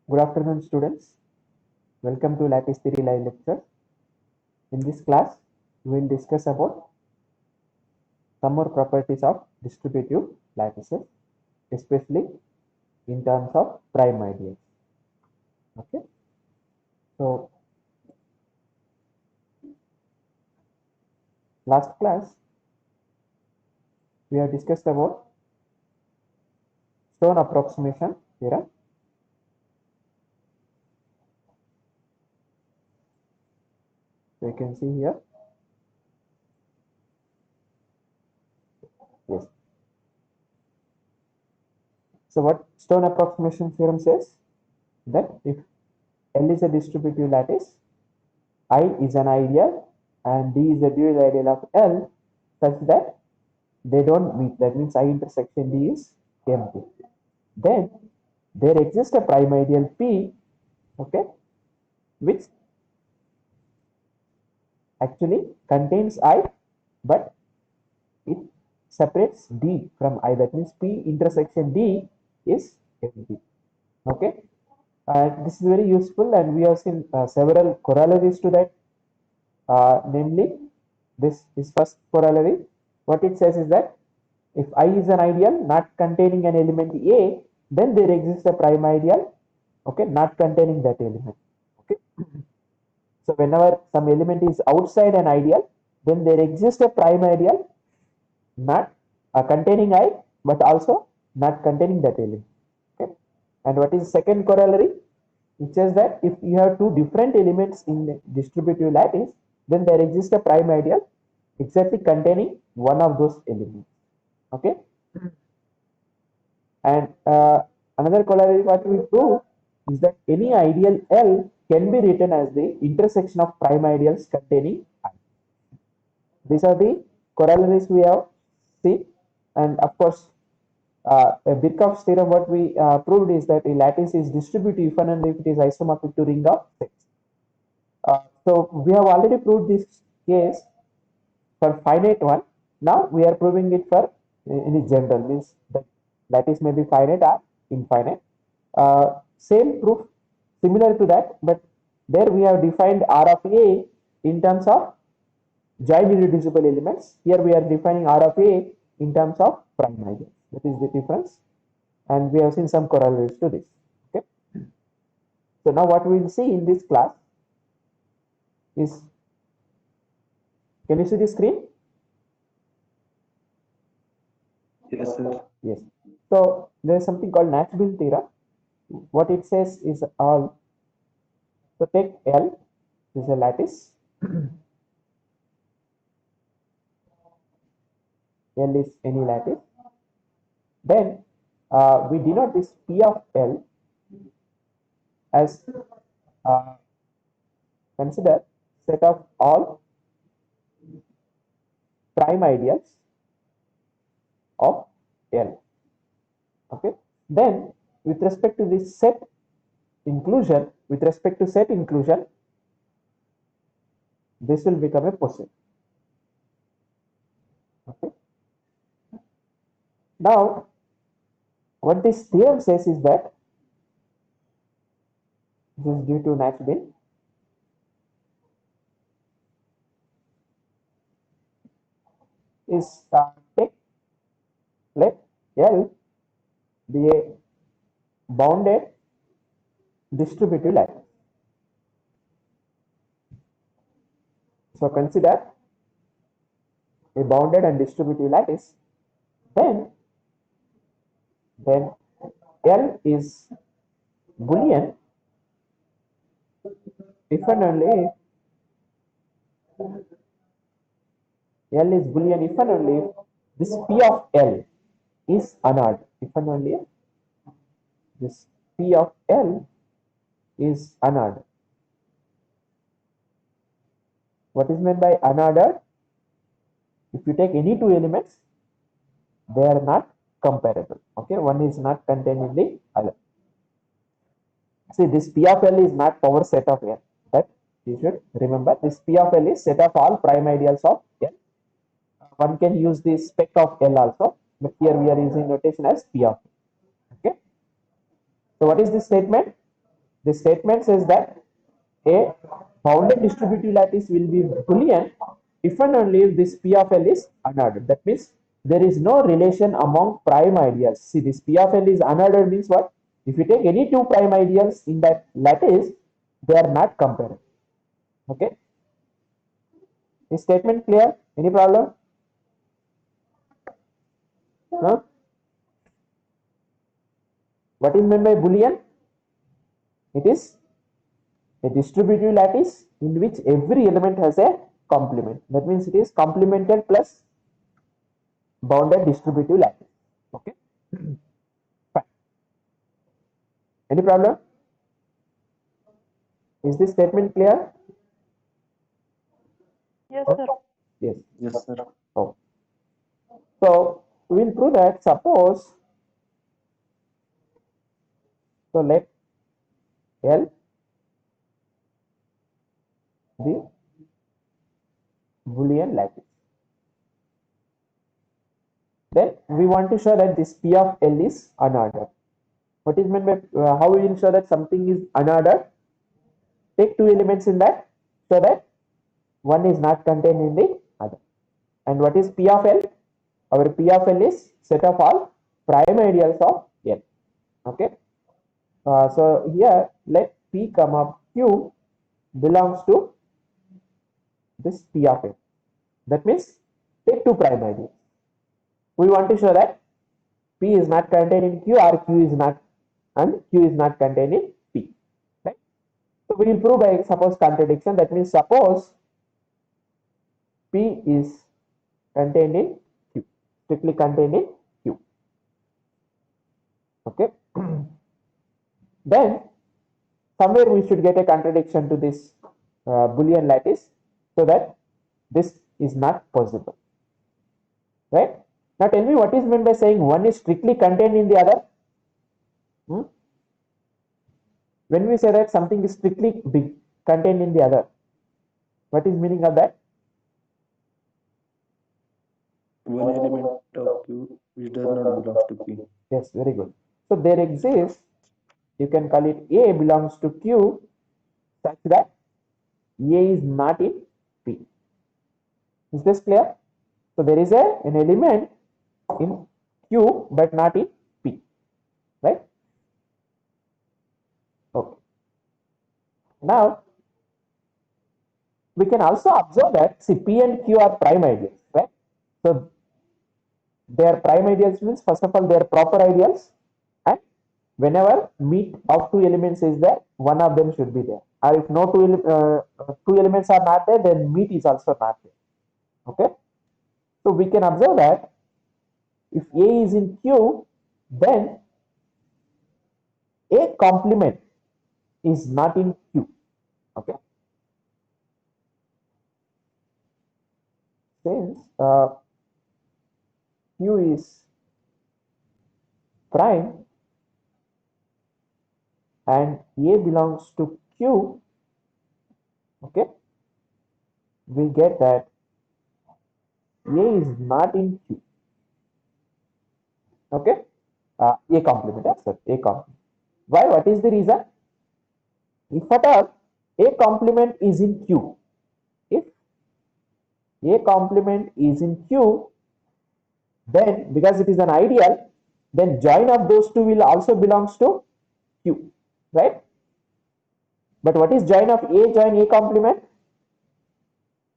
Good afternoon, students. Welcome to Lattice Theory Live Lecture. In this class, we will discuss about some more properties of distributive lattices, especially in terms of prime ideals. Okay. So, last class we have discussed about Stone approximation theorem. So you can see here. Yes. So what Stone approximation theorem says that if L is a distributive lattice, I is an ideal and D is a dual ideal of L such that they don't meet. That means I intersection D is empty. Then there exists a prime ideal P, okay, which actually contains I, but it separates D from I. That means P intersection D is empty. Okay, this is very useful, and we have seen several corollaries to that. Namely, this is first corollary. What it says is that if I is an ideal not containing an element A, then there exists a prime ideal, okay, not containing that element. Okay. So whenever some element is outside an ideal, then there exists a prime ideal not containing I, but also not containing that element. Okay. And what is the second corollary? It says that if you have two different elements in the distributive lattice, then there exists a prime ideal exactly containing one of those elements. Okay. And another corollary what we prove is that any ideal L can be written as the intersection of prime ideals containing I. These are the corollaries we have seen, and of course, a Birkhoff's theorem, what we proved is that a lattice is distributive if and only if it is isomorphic to ring of sets. So we have already proved this case for finite one. Now we are proving it for any general, means that lattice may be finite or infinite. Same proof similar to that, but there we have defined R of A in terms of joint irreducible elements. Here we are defining R of A in terms of prime ideals. That is the difference, and we have seen some corollaries to this. Okay. So now what we will see in this class is, can you see the screen? Yes, sir. Yes. So there is something called Nash-Bill theorem. What it says is all. So take L is a lattice. L is any lattice. Then we denote this P of L as consider set of all prime ideals of L. Okay. Then with respect to this set inclusion, this will become a poset. Okay. Now, what this theorem says is that this is due to Nash-Bill. Is take let L be a bounded distributive lattice. So consider a bounded and distributive lattice. Then L is Boolean if and only L is Boolean if and only if this P of L is unorbed. If and only if this P of L is unordered. What is meant by unordered? If you take any two elements, they are not comparable. Okay, one is not contained in the other. See, this P of L is not power set of L. That you should remember. This P of L is set of all prime ideals of L. One can use the spec of L also, but here we are using notation as P of L. Okay. So what is this statement? The statement says that a bounded distributive lattice will be Boolean if and only if this P of L is unordered. That means there is no relation among prime ideals. See, this P of L is unordered means what? If you take any two prime ideals in that lattice, they are not comparable. Okay. Is statement clear? Any problem? No? What is meant by Boolean? It is a distributive lattice in which every element has a complement. That means it is complemented plus bounded distributive lattice. Okay. Fine. Any problem? Is this statement clear? Yes, sir. Yes. Yes, sir. Oh. So we will prove that suppose, so let L be Boolean lattice. Then we want to show that this P of L is unordered. What is meant by how we will show that something is unordered? Take two elements in that so that one is not contained in the other. And what is P of L? Our P of L is set of all prime ideals of L. Okay. So here let P comma Q belongs to this P of L. That means take two prime ideals. We want to show that P is not contained in Q or Q is not, and Q is not contained in P. Right? So we will prove by suppose contradiction. That means suppose P is contained in Q, strictly contained in Q. Okay. Then somewhere we should get a contradiction to this Boolean lattice so that this is not possible. Right? Now tell me what is meant by saying one is strictly contained in the other? When we say that something is strictly contained in the other, what is meaning of that? One element of Q which does not belong to P. Yes, very good. So there exists, you can call it A belongs to Q such that A is not in P. Is this clear? So there is an element in Q but not in P. Right? Okay. Now we can also observe that see P and Q are prime ideals, right? So their prime ideals means first of all they are proper ideals, and whenever meet of two elements is there, one of them should be there. Or if no two elements are not there, then meet is also not there. Okay. So we can observe that if A is in Q, then A complement is not in Q. Okay. Since Q is prime and A belongs to Q, okay, we get that A is not in Q. Okay, A complement, that's it, A complement. Why? What is the reason? If at all A complement is in Q, if A complement is in Q, then because it is an ideal, then join of those two will also belongs to Q, right? But what is join of A join A complement?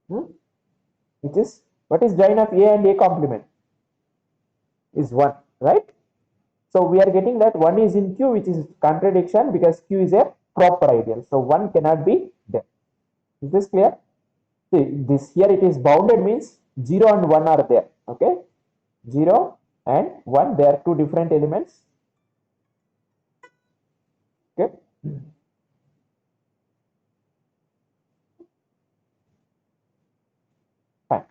Which is what is join of A and A complement? Is 1, right? So we are getting that 1 is in Q, which is contradiction because Q is a proper ideal. So 1 cannot be there. Is this clear? See, this here it is bounded means 0 and 1 are there. Okay, 0 and 1, they are two different elements. Okay. Fine.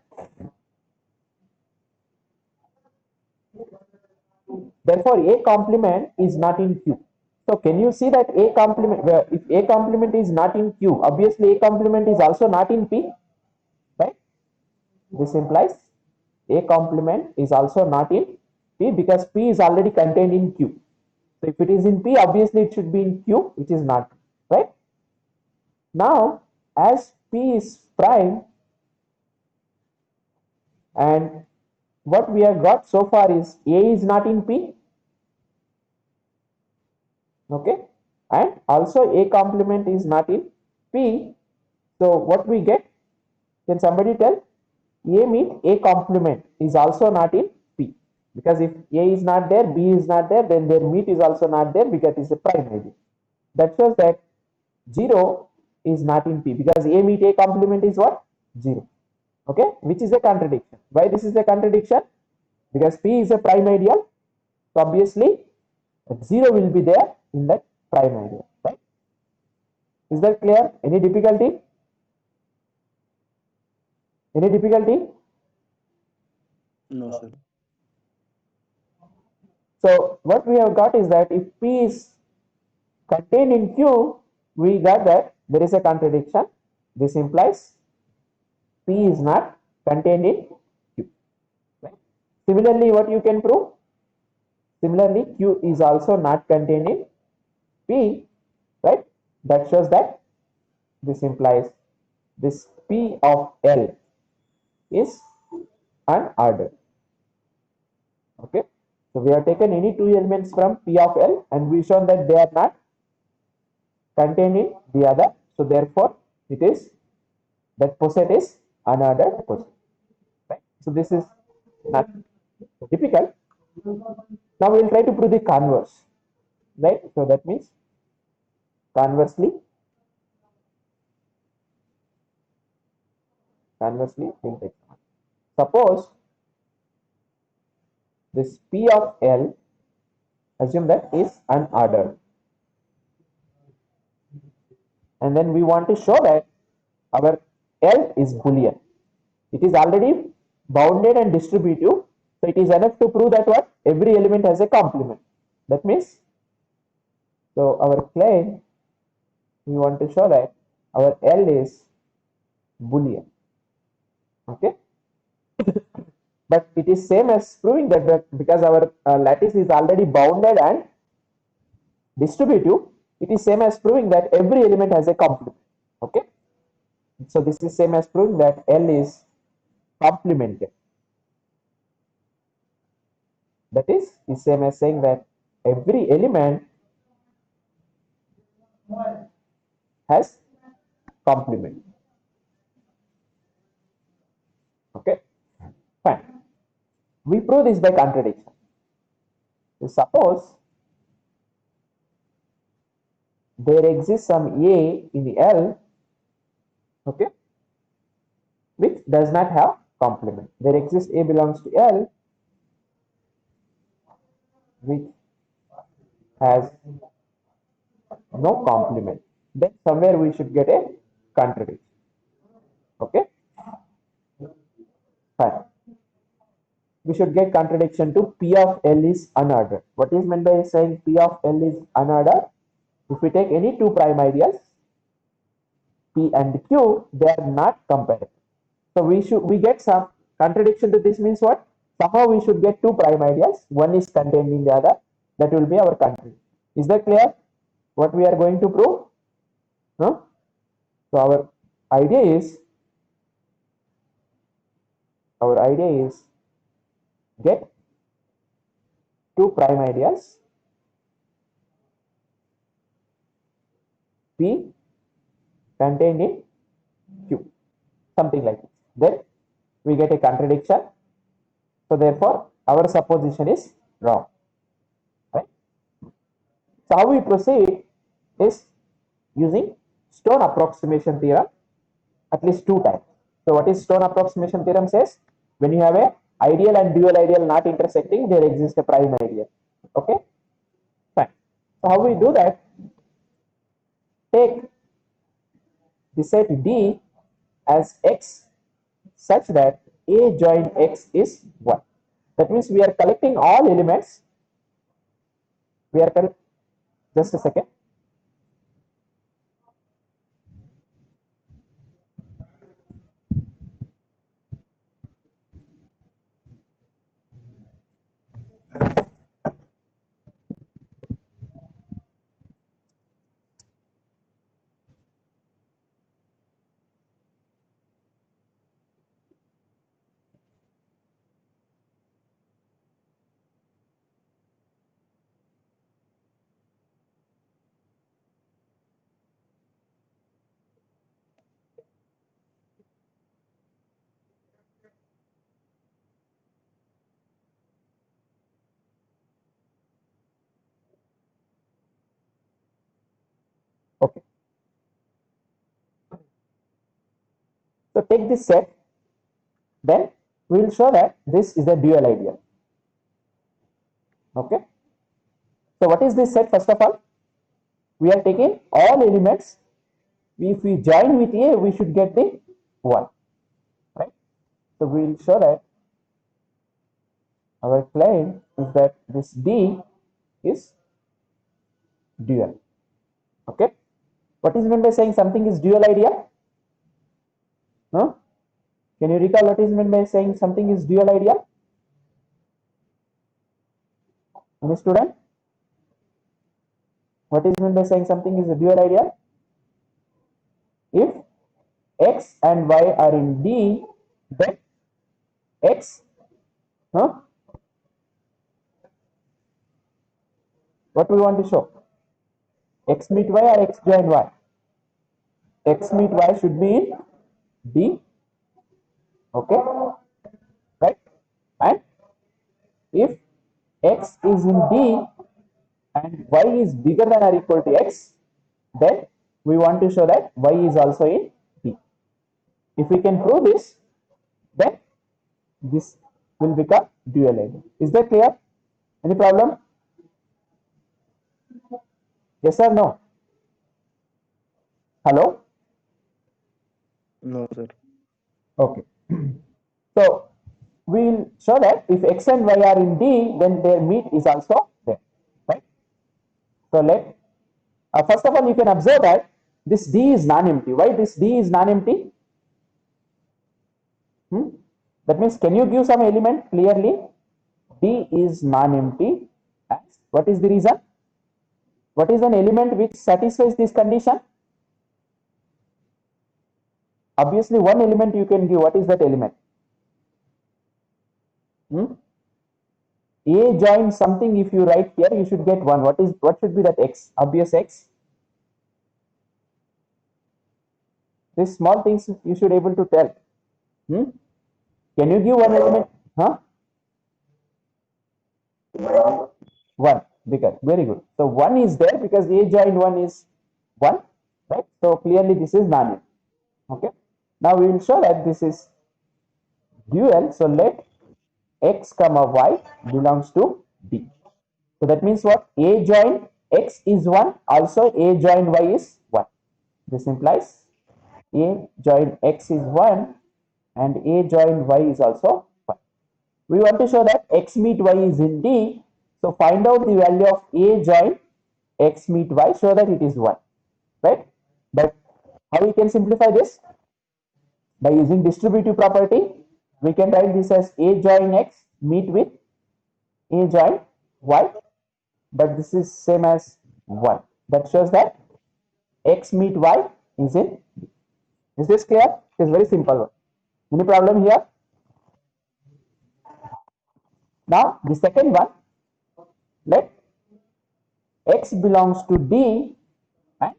Therefore, A complement is not in Q. So can you see that A complement, if A complement is not in Q, obviously A complement is also not in P, right? This implies A complement is also not in P because P is already contained in Q. So if it is in P, obviously it should be in Q, which is not. Now, as P is prime, and what we have got so far is A is not in P, okay, and also A complement is not in P. So what we get? Can somebody tell? A meet A complement is also not in P, because if A is not there, B is not there, then their meet is also not there because it's a prime ideal. That shows that 0 is not in P, because A meet A complement is what? 0. Okay, which is a contradiction. Why this is a contradiction? Because P is a prime ideal, so obviously 0 will be there in that prime ideal, right? Is that clear? Any difficulty? Any difficulty? No, sir. So what we have got is that if P is contained in Q, we got that there is a contradiction. This implies P is not contained in Q. Right? Similarly, what you can prove? Similarly, Q is also not contained in P, right? That shows that this implies this P of L is unordered. Okay, so we have taken any two elements from P of L and we shown that they are not contained in the other. So therefore, it is that poset is unordered poset. Right? So this is not difficult. Now we will try to prove the converse. Right? So that means conversely, we'll take suppose this P of L, assume that is unordered, and then we want to show that our L is Boolean. It is already bounded and distributive, so it is enough to prove that what every element has a complement. That means, so our claim, we want to show that our L is Boolean. Okay, but it is same as proving that because our lattice is already bounded and distributive, it is same as proving that every element has a complement. Okay, so this is same as proving that L is complemented. That is same as saying that every element has complement. Okay, fine. We prove this by contradiction. So suppose there exists some A in the L, okay, which does not have complement. There exists A belongs to L, which has no complement. Then somewhere we should get a contradiction. Okay, fine. We should get contradiction to P of L is unordered. What is meant by saying P of L is unordered? If we take any two prime ideals, P and Q, they are not comparable. So we get some contradiction to this means what? Somehow we should get two prime ideals. One is contained in the other. That will be our contradiction. Is that clear? What we are going to prove? No? So our idea is get two prime ideals P contained in Q, something like this. Then we get a contradiction. So therefore, our supposition is wrong. Right? So how we proceed is using Stone approximation theorem at least two times. So what is Stone approximation theorem says? When you have a ideal and dual ideal not intersecting, there exists a prime ideal. Okay, fine. So how we do that? Take the set D as X such that A join X is 1. That means we are collecting all elements. We are just a second. Okay. So take this set, then we will show that this is a dual ideal. Okay. So what is this set? First of all, we are taking all elements. If we join with A, we should get the 1, right? So we will show that our claim is that this D is dual. Okay. What is meant by saying something is dual ideal? No? Can you recall what is meant by saying something is dual ideal? Any student? What is meant by saying something is a dual ideal? If X and Y are in D, then X, huh? What we want to show? X meet Y or X join Y? X meet Y should be in D, okay, right? And if X is in D and Y is bigger than or equal to X, then we want to show that Y is also in D. If we can prove this, then this will become dual ideal. Is that clear? Any problem? Yes or no? Hello? No, sir. Okay. So we'll show that if X and Y are in D, then their meet is also there, right? So first of all, you can observe that this D is non-empty. Why this D is non-empty? That means, can you give some element clearly? D is non-empty. What is the reason? What is an element which satisfies this condition? Obviously, one element you can give. What is that element? A join something. If you write here, you should get 1. What should be that X? Obvious X. These small things you should able to tell. Can you give one element? Huh? 1. Bigger. Very good. So 1 is there because A join 1 is 1. Right? So clearly this is non-empty. Okay. Now we will show that this is dual. So let X comma Y belongs to D. So that means what? A join X is 1. Also A join Y is 1. This implies A join X is 1 and A join Y is also 1. We want to show that X meet Y is in D. So find out the value of A join X meet Y, show that it is 1. Right? But how we can simplify this? By using distributive property, we can write this as A join X meet with A join Y, but this is same as 1. That shows that X meet Y is in D. Is this clear? It is very simple one. Any problem here? Now the second one, let X belongs to D and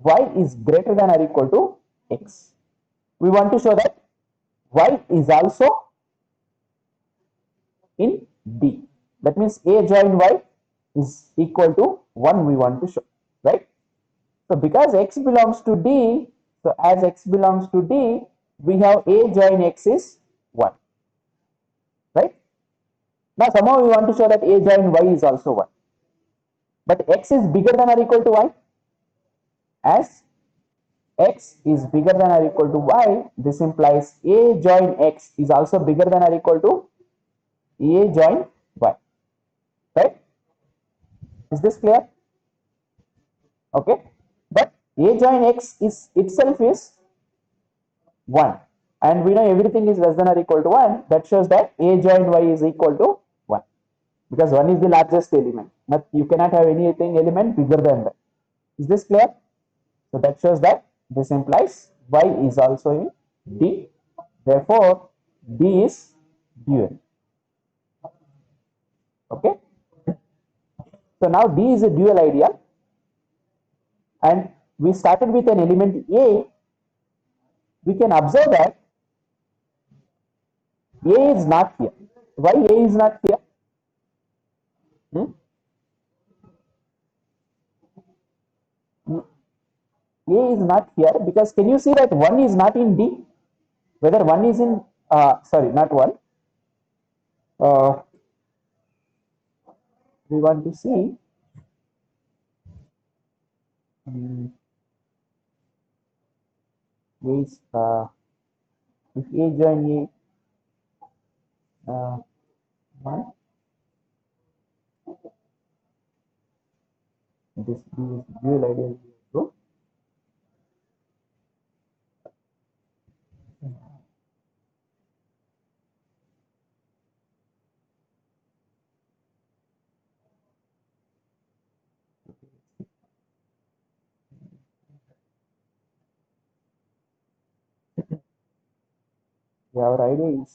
Y is greater than or equal to X. We want to show that Y is also in D. That means A join Y is equal to 1 we want to show, right? So because X belongs to D, so as X belongs to D, we have A join X is 1, right? Now somehow we want to show that A join Y is also 1. But X is bigger than or equal to Y. As X is bigger than or equal to Y, this implies A join X is also bigger than or equal to A join Y, right? Is this clear? Okay. But A join X is itself is 1 and we know everything is less than or equal to 1. That shows that A join Y is equal to 1 because 1 is the largest element, but you cannot have anything element bigger than that. Is this clear? So that shows that this implies Y is also in D, therefore D is dual. Okay. So now D is a dual ideal and we started with an element A. We can observe that A is not here. Why A is not here? A is not here because can you see that 1 is not in D? Whether 1 is in, sorry, not 1. We want to see A is, if A join A, 1, this B is dual ideal 0. Our idea is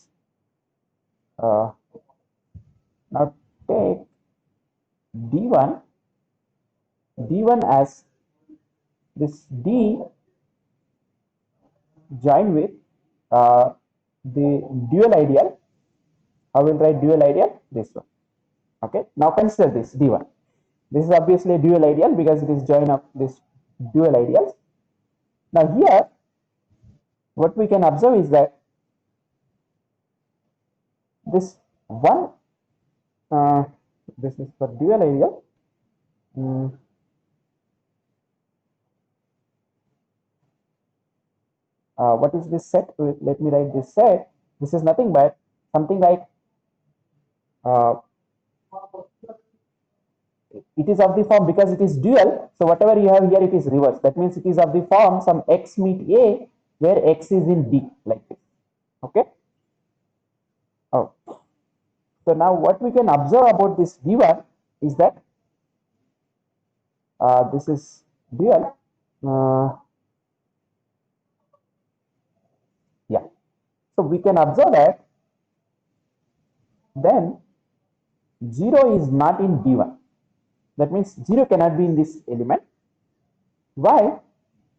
now take D1 as this D join with the dual ideal. I will write dual ideal this one. Okay, now consider this D1. This is obviously a dual ideal because it is join of this dual ideals. Now here what we can observe is that this one, this is for dual ideal. What is this set? Let me write this set. This is nothing but something like it is of the form, because it is dual, so whatever you have here it is reverse. That means it is of the form some x meet A where x is in D, like this. Okay. Oh. So now what we can observe about this D1 is that this is dual. Yeah. So we can observe that then 0 is not in D1. That means 0 cannot be in this element. Why?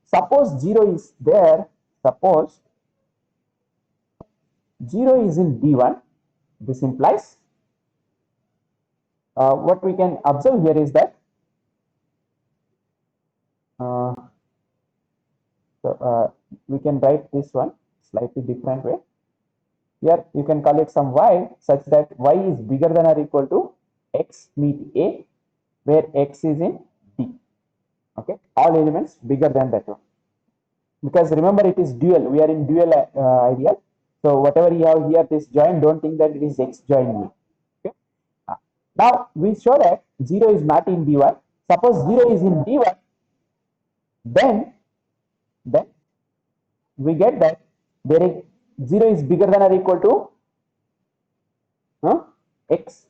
Suppose 0 is there, suppose 0 is in D1, this implies what we can observe here is that we can write this one slightly different way. Here you can call it some y such that y is bigger than or equal to x meet A where x is in D. Okay, all elements bigger than that one. Because remember it is dual, we are in dual ideal. So whatever you have here, this join, don't think that it is x join A. Okay. Now we show that 0 is not in D1. Suppose 0 is in D1, then we get that there is 0 is bigger than or equal to x.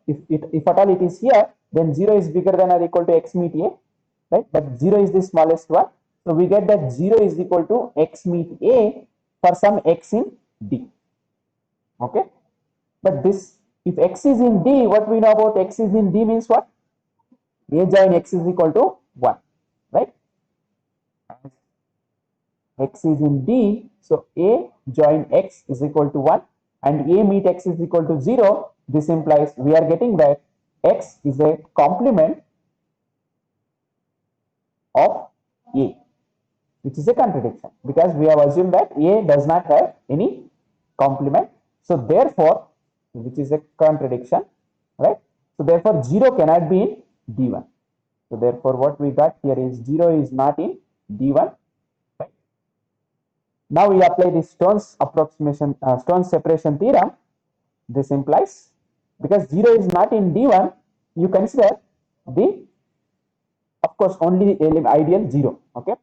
If at all it is here, then 0 is bigger than or equal to x meet A, right? But 0 is the smallest one. So we get that 0 is equal to x meet A for some x in D. Okay. But this, if x is in D, what we know about x is in D means what? A join x is equal to 1, right? X is in D, so A join x is equal to 1 and A meet x is equal to 0. This implies we are getting that x is a complement of A, which is a contradiction because we have assumed that A does not have any complement. So therefore, which is a contradiction, right? So therefore 0 cannot be in D1. So therefore what we got here is 0 is not in D1. Right? Now we apply the Stone's approximation, Stone's separation theorem. This implies because 0 is not in D1, you consider the, of course, only the ideal 0. Okay,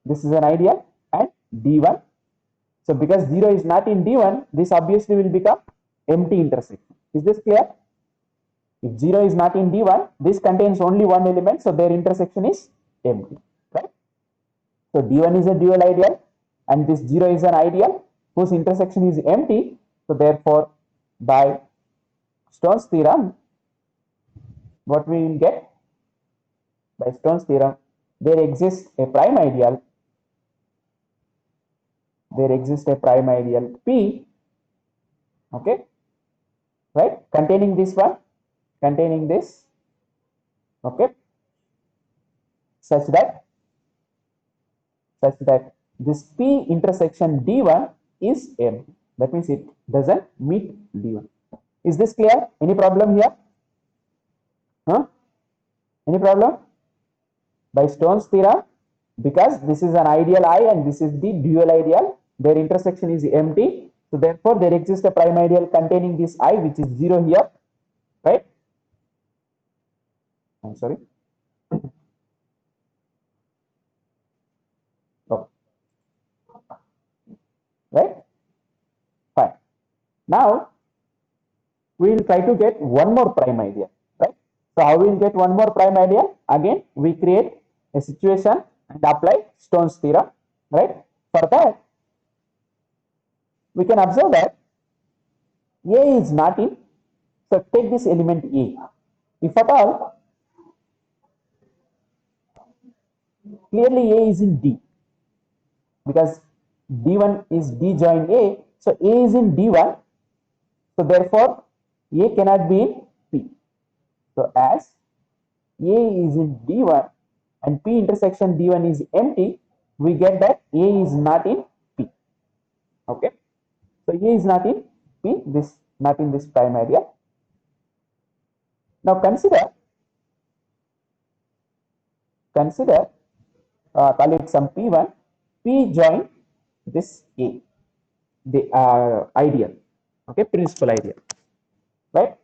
this is an ideal and D1. So because 0 is not in D1, this obviously will become empty intersection. Is this clear? If 0 is not in D1, this contains only one element, so their intersection is empty, right? So D1 is a dual ideal and this 0 is an ideal whose intersection is empty. So therefore, by Stone's theorem, what we will get? By Stone's theorem, there exists a prime ideal. There exists a prime ideal P, okay, right, containing this one, containing this, okay, such that this P intersection D1 is empty. That means it doesn't meet D1. Is this clear? Any problem here? Huh? Any problem? By Stone's theorem, because this is an ideal I and this is the dual ideal, their intersection is empty. So therefore, there exists a prime ideal containing this I, which is 0 here, right? I'm sorry. Oh. Right? Fine. Now, we will try to get one more prime ideal, right? So how we will get one more prime ideal? Again, we create a situation and apply Stone's theorem, right? For that, we can observe that A is not in. So take this element A. If at all, clearly A is in D, because D1 is D join A. So A is in D1. So therefore, A cannot be in P. So as A is in D1 and P intersection D1 is empty, we get that A is not in P. Okay. So A is not in P, this not in this prime ideal. Now consider call it some P1, P join this A, the ideal, okay, principal ideal, right?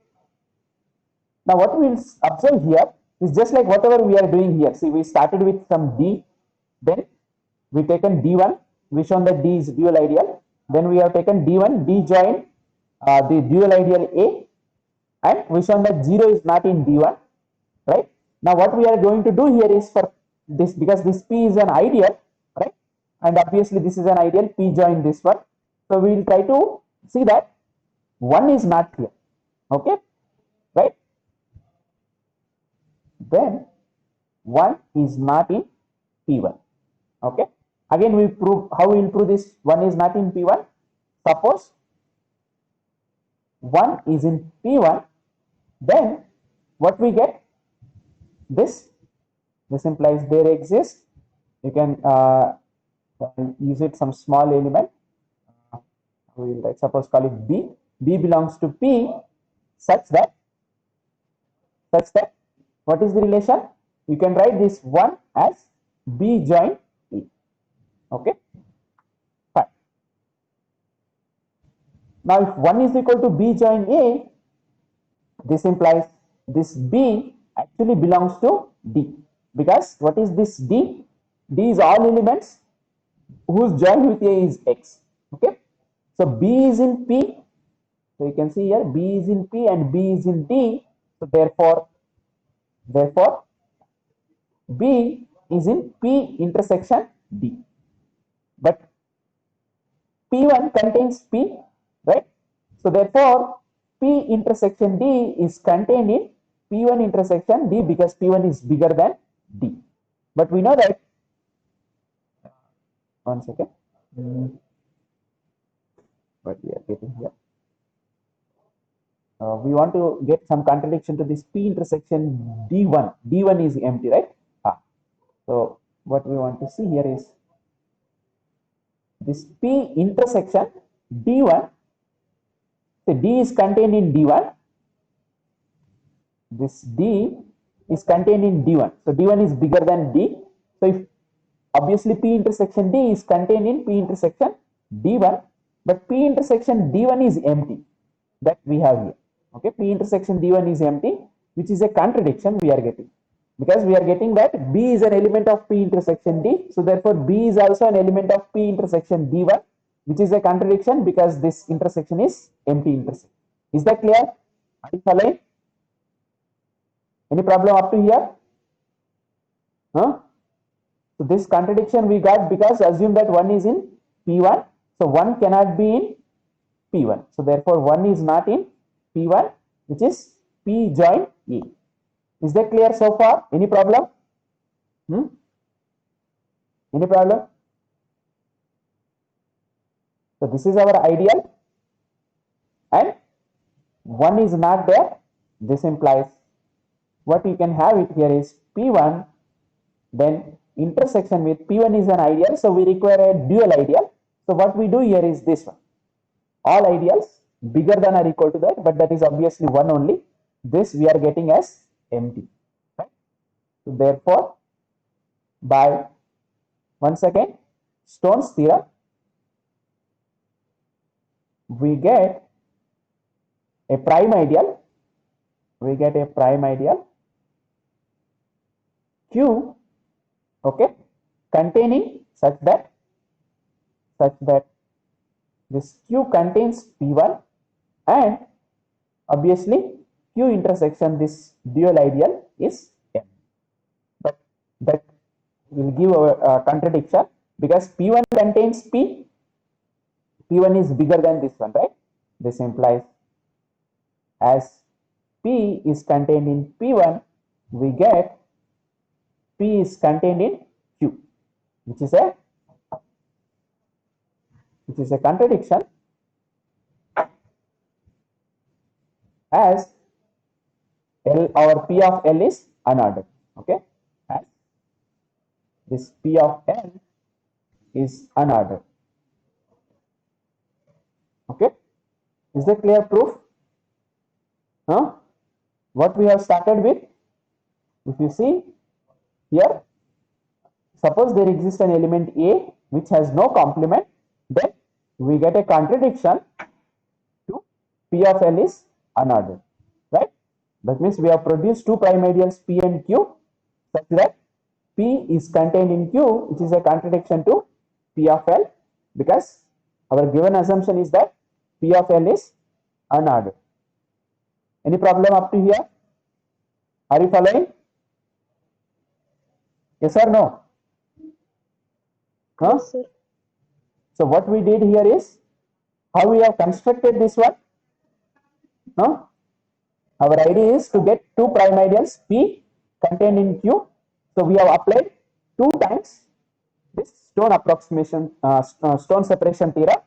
Now what we will observe here is just like whatever we are doing here. See, we started with some D, then we taken D1, we shown that D is dual ideal, then we have taken D1, D join the dual ideal A, and we shown that 0 is not in D1, right? Now what we are going to do here is for this, because this P is an ideal, right? And obviously this is an ideal, P join this one. So we will try to see that 1 is not here, okay, right? Then 1 is not in P1, okay. Again, we prove how we will prove this 1 is not in P1. Suppose 1 is in P1, then what we get? This implies there exists. You can use it some small element. We will suppose call it B. B belongs to P such that what is the relation? You can write this 1 as B join E. Okay. Fine. Now, if 1 is equal to B join A, this implies this B actually belongs to D, because what is this D? D is all elements whose join with A is X. Okay. So B is in P. So you can see here B is in P and B is in D. So therefore B is in P intersection D. But P1 contains P, right? So therefore P intersection D is contained in P1 intersection D, because P1 is bigger than D. But we know that, one second, what we are getting here. We want to get some contradiction to this P intersection D1. D1 is empty, right? So what we want to see here is this P intersection D1. So D is contained in D1. This D is contained in D1. So D1 is bigger than D. So if obviously P intersection D is contained in P intersection D1, but P intersection D1 is empty. That we have here. Okay, P intersection D1 is empty, which is a contradiction we are getting, because we are getting that B is an element of P intersection D. So therefore B is also an element of P intersection D1, which is a contradiction because this intersection is empty intersection. Is that clear? Are you following? Any problem up to here? Huh? So this contradiction we got because assume that 1 is in P1. So 1 cannot be in P1. So therefore 1 is not in P1, which is P join E. Is that clear so far? Any problem? Any problem? So this is our ideal and 1 is not there. This implies what you can have it here is P1 then intersection with P1 is an ideal, so we require a dual ideal. So what we do here is this one. All ideals bigger than or equal to that, but that is obviously one only. This we are getting as empty. Right? So therefore, by once again Stone's theorem, we get a prime ideal. We get a prime ideal Q, okay, containing such that this Q contains P1 and obviously Q intersection this dual ideal is M. But that will give a contradiction because P1 contains P, P1 is bigger than this one, right? This implies as P is contained in P1, we get P is contained in Q, which is a contradiction, as L or P of L is unordered. Okay, as this P of L is unordered. Okay, is that clear proof? Huh? What we have started with, if you see here, suppose there exists an element A which has no complement, then we get a contradiction to P of L is unordered, right? That means we have produced two prime ideals P and Q such that P is contained in Q, which is a contradiction to P of L, because our given assumption is that P of L is unordered. Any problem up to here? Are you following? Yes or no? Huh? Yes, sir. So what we did here is how we have constructed this one. Huh? Our idea is to get two prime ideals P contained in Q. So we have applied 2 times this Stone approximation, Stone separation theorem.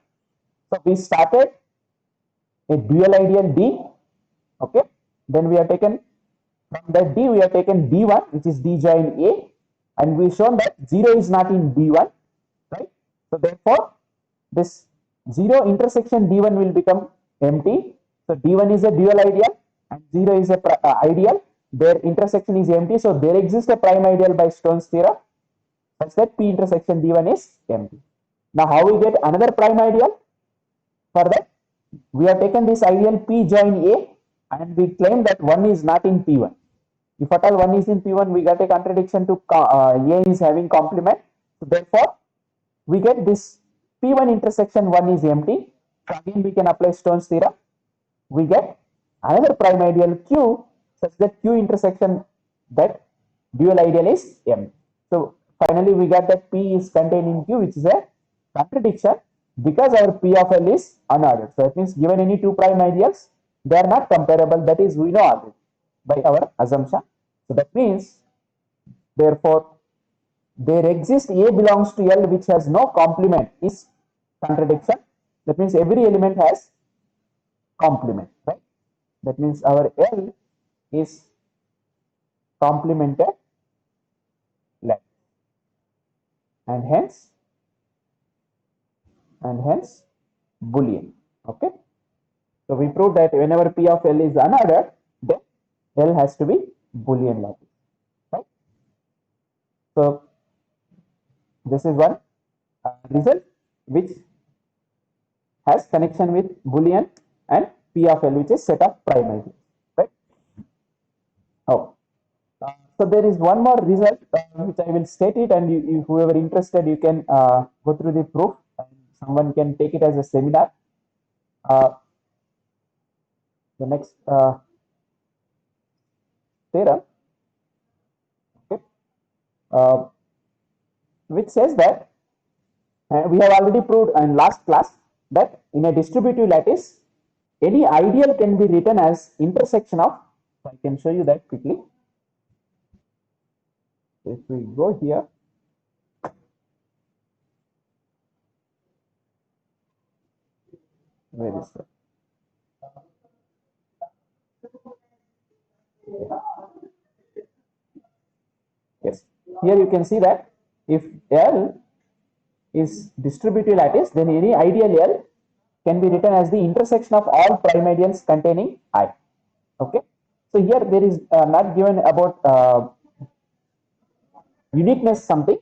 So we started a dual ideal D. Okay. Then we have taken from that D, we have taken D1, which is D join A, and we shown that 0 is not in D1, right? So therefore, this 0 intersection D1 will become empty. So D1 is a dual ideal and 0 is a ideal. Their intersection is empty. So there exists a prime ideal by Stone's theorem such that P intersection D1 is empty. Now how we get another prime ideal? For that, we have taken this ideal P join A and we claim that 1 is not in P1. If at all 1 is in P1, we get a contradiction to A is having complement. So therefore, we get this P1 intersection 1 is empty. So again, we can apply Stone's theorem. We get another prime ideal Q such that Q intersection that dual ideal is M. So finally, we get that P is contained in Q, which is a contradiction because our P of L is unordered. So it means given any two prime ideals, they are not comparable. That is, we know already by our assumption. So that means, therefore, there exists A belongs to L which has no complement is contradiction. That means every element has complement, right? That means our L is complemented lattice, and hence Boolean. Okay. So we proved that whenever P of L is unordered, then L has to be Boolean lattice, right? So this is one result which has connection with Boolean and P of L, which is set of prime ideals, right? Oh, so there is one more result which I will state it, and whoever interested, you can go through the proof, and someone can take it as a seminar. The next theorem, okay, which says that we have already proved in last class that in a distributive lattice, any ideal can be written as intersection of, I can show you that quickly. If we go here, where is that? Yes. here you can see that if L is distributive lattice, then any ideal L can be written as the intersection of all prime ideals containing I. Okay, so here there is not given about uniqueness something.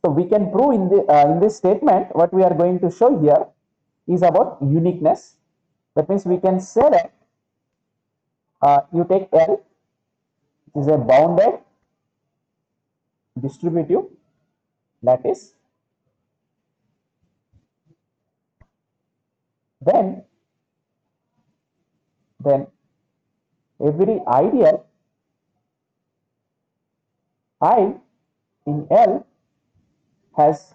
So we can prove in this statement what we are going to show here is about uniqueness. That means we can say that you take L is a bounded distributive lattice, then every ideal I in L has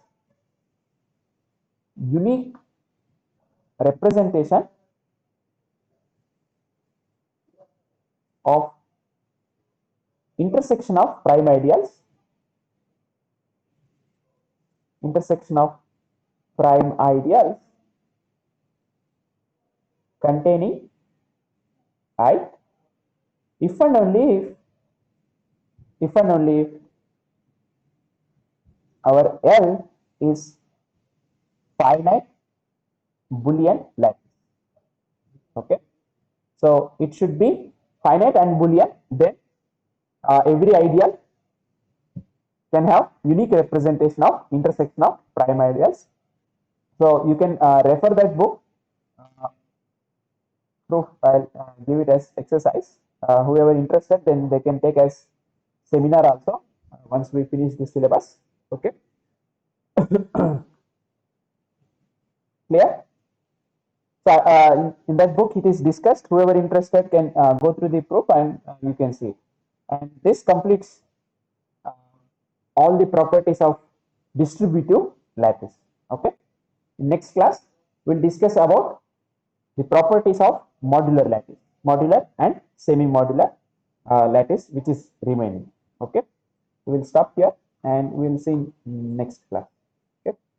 unique representation of intersection of prime ideals, containing I, if and only if our L is finite Boolean lattice. Okay, so it should be finite and Boolean, then every ideal can have unique representation of intersection of prime ideals. So you can refer that book. Proof, I'll give it as exercise. Whoever interested, then they can take as seminar also once we finish the syllabus. Okay, clear? So in that book it is discussed. Whoever interested can go through the proof and you can see it. And this completes uh, all the properties of distributive lattice. Okay. In next class we'll discuss about the properties of modular lattice, modular and semi-modular lattice which is remaining. Okay. We will stop here and we will see in next class.